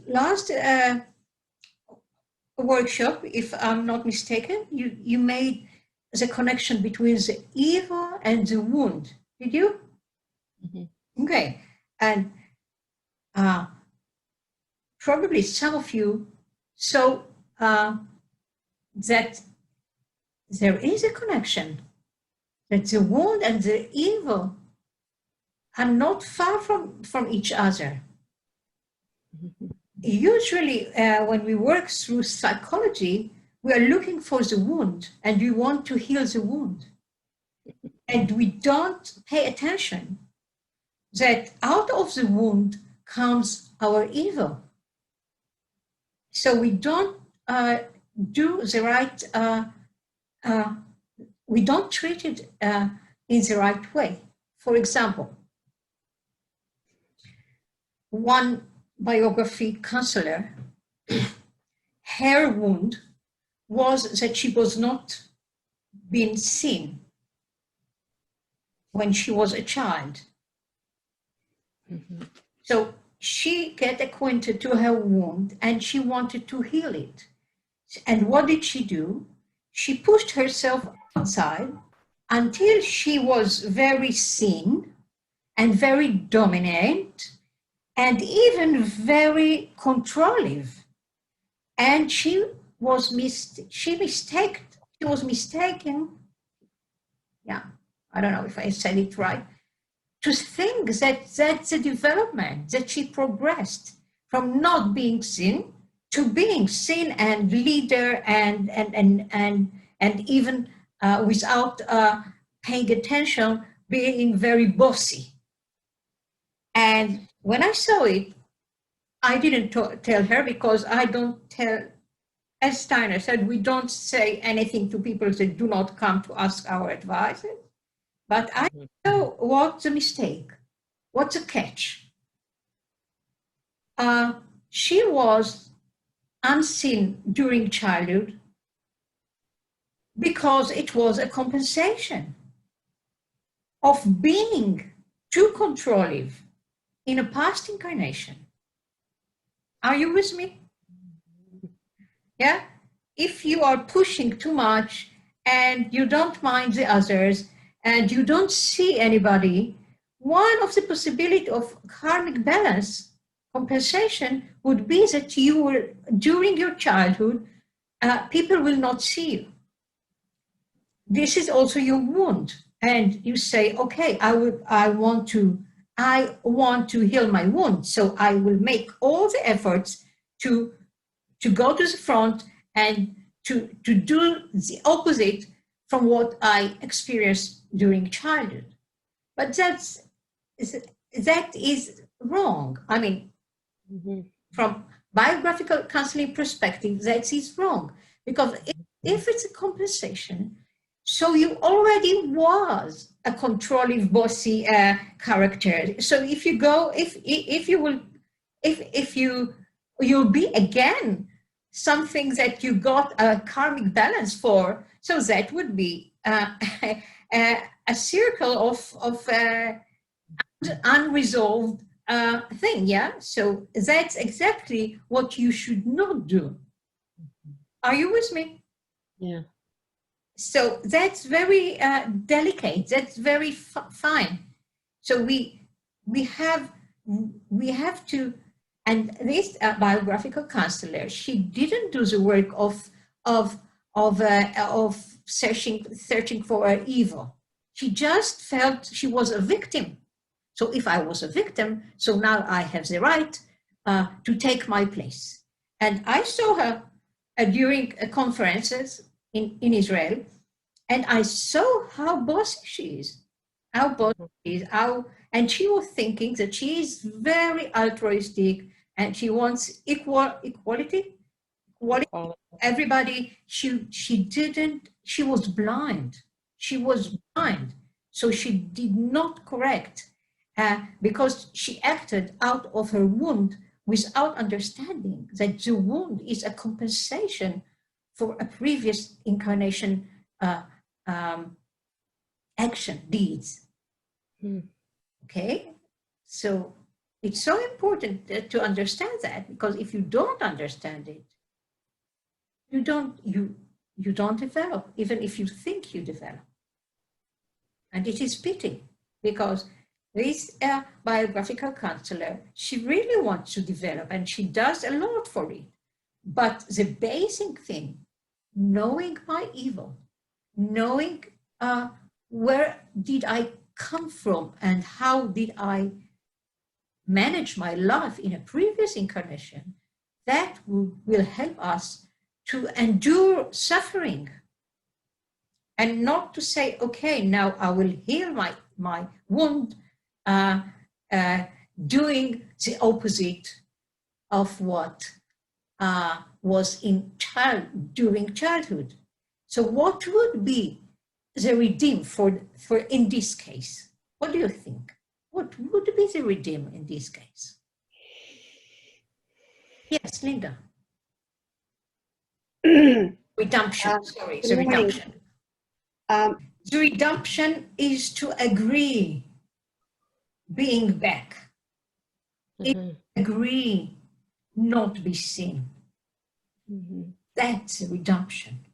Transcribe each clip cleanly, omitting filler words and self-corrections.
last workshop, if I'm not mistaken, you made the connection between the evil and the wound. Did you? Mm-hmm. Okay. And probably some of you saw that there is a connection, that the wound and the evil are not far from each other. Usually, when we work through psychology, we are looking for the wound and we want to heal the wound. And we don't pay attention that out of the wound comes our evil. So we don't do the right, we don't treat it in the right way. For example, one biography counselor, her wound was that she was not being seen when she was a child. Mm-hmm. So she got acquainted to her wound and she wanted to heal it. And what did she do? She pushed herself outside until she was very seen and very dominant and even very controlling. And she was mistaken. Yeah, I don't know if I said it right, to think that that's a development, that she progressed from not being seen to being seen and leader and even without paying attention, being very bossy. And when I saw it, I didn't tell her because I don't tell, as Steiner said, we don't say anything to people that do not come to ask our advice. But I know what's the mistake, what's the catch. She was unseen during childhood because it was a compensation of being too controlling in a past incarnation. Are you with me? Yeah? If you are pushing too much and you don't mind the others and you don't see anybody, one of the possibility of karmic balance compensation would be that you were, during your childhood, people will not see you. This is also your wound. And you say, okay, I want to heal my wound. So I will make all the efforts to go to the front and to do the opposite from what I experienced during childhood. But that is wrong. I mean, from biographical counseling perspective, that is wrong. Because if it's a compensation, so you already was a controlling, bossy character. So if you go, you'll be again something that you got a karmic balance for. So that would be a circle of unresolved thing. Yeah. So that's exactly what you should not do. Are you with me? Yeah. So that's very delicate. That's very fine. So we have to. And this biographical counselor, she didn't do the work of searching for evil. She just felt she was a victim. So if I was a victim, so now I have the right to take my place. And I saw her during conferences in Israel, and I saw how bossy she is, and she was thinking that she is very altruistic and she wants equality. Everybody, she was blind. So she did not correct because she acted out of her wound without understanding that the wound is a compensation for a previous incarnation action, deeds. Okay, so It's so important to understand that, because if you don't understand it, you don't develop, even if you think you develop. And it is pity, because this biographical counselor, she really wants to develop, and she does a lot for it. But the basic thing, knowing my evil, knowing where did I come from and how did I manage my life in a previous incarnation, that will help us to endure suffering, and not to say, okay, now I will heal my wound, doing the opposite of what was during childhood. So what would be the redeem for in this case? What do you think? What would be the redeem in this case? Yes, Linda. Redemption, sorry, the redemption. The redemption is to agree being back. Agree not be seen. That's a redemption.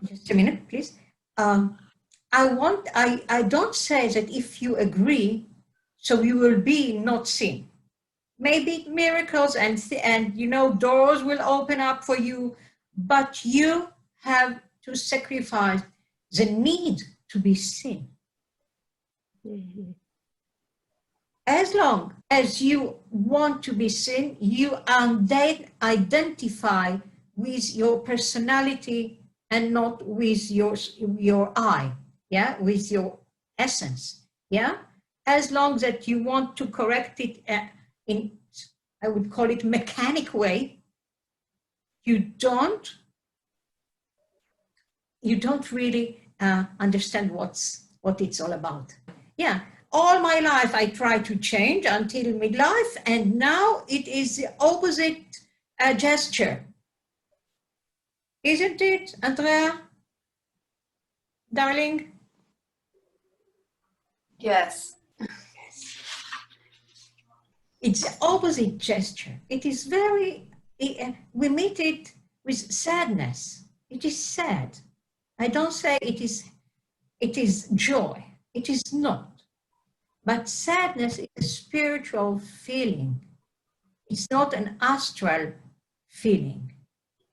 Just a minute, please. I don't say that if you agree, so you will be not seen. Maybe miracles and doors will open up for you, but you have to sacrifice the need to be seen. As long as you want to be seen, you identify with your personality and not with your I, yeah, with your essence, yeah. As long that you want to correct it in, I would call it mechanic way, you don't really understand what it's all about. Yeah, all my life I tried to change until midlife, and now it is the opposite gesture. Isn't it, Andrea? Darling? Yes. It's the opposite gesture. It is very, we meet it with sadness. It is sad. I don't say it is joy. It is not. But sadness is a spiritual feeling. It's not an astral feeling.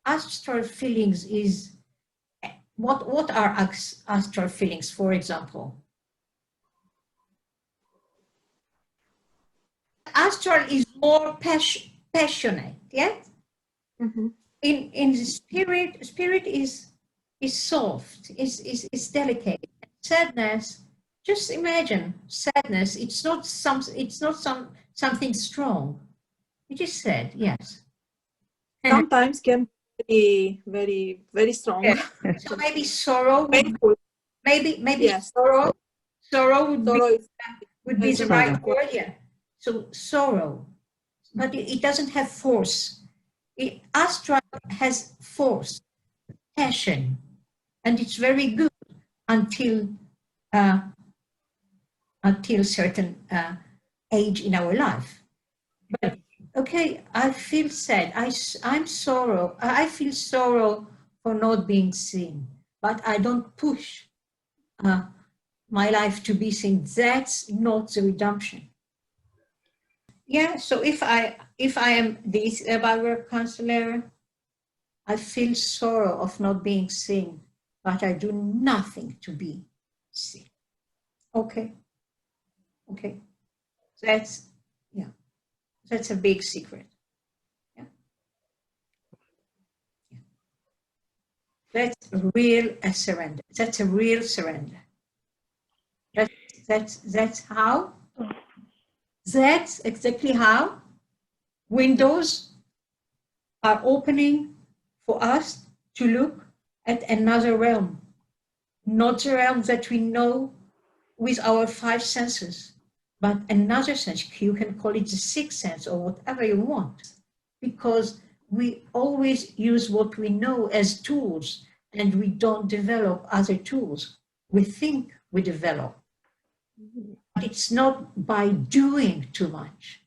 Astral feelings is, what are astral feelings, for example? Astral is more passionate, yes? Mm-hmm. In the spirit is soft, is delicate. Sadness, just imagine sadness. It's not something strong. It is sad, yes. Sometimes can be very, very strong. Yeah. So maybe sorrow. Maybe yes. Sorrow would be the right word. Yeah. So sorrow, but it doesn't have force. Astral has force, passion, and it's very good until certain age in our life. But okay, I feel sad. I feel sorrow for not being seen, but I don't push my life to be seen. That's not the redemption. Yeah. So if I am this Bible counselor, I feel sorrow of not being seen, but I do nothing to be seen. Okay. Okay. That's a big secret. Yeah. Yeah. That's real surrender. That's a real surrender. That's how. That's exactly how windows are opening for us to look at another realm, not the realm that we know with our five senses, but another sense. You can call it the sixth sense or whatever you want, because we always use what we know as tools, and we don't develop other tools. We think we develop. But it's not by doing too much.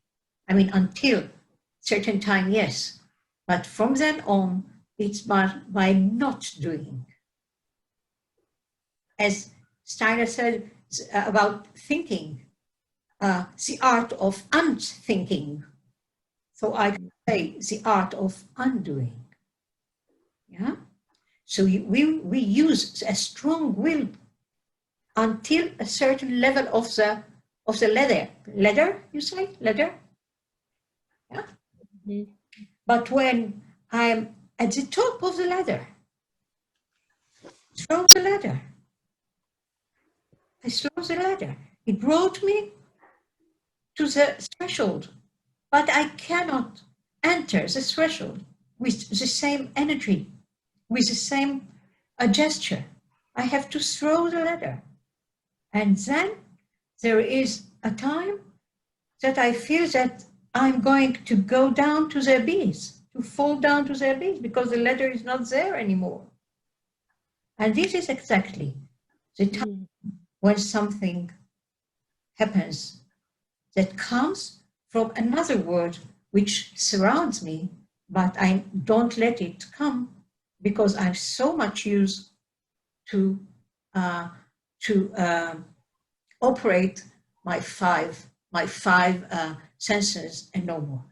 I mean, until certain time, yes. But from then on, it's by not doing. As Steiner said about thinking, the art of unthinking. So I can say the art of undoing. Yeah. So we use a strong will until a certain level of the ladder. Ladder, you say? Ladder? Yeah. Mhm. But when I'm at the top of the ladder, throw the ladder. I throw the ladder. It brought me to the threshold, but I cannot enter the threshold with the same energy, with the same gesture. I have to throw the ladder. And then there is a time that I feel that I'm going to go down to the abyss, to fall down to the abyss, because the ladder is not there anymore. And this is exactly the time when something happens that comes from another world which surrounds me, but I don't let it come because I'm so much used to operate my five senses and no more.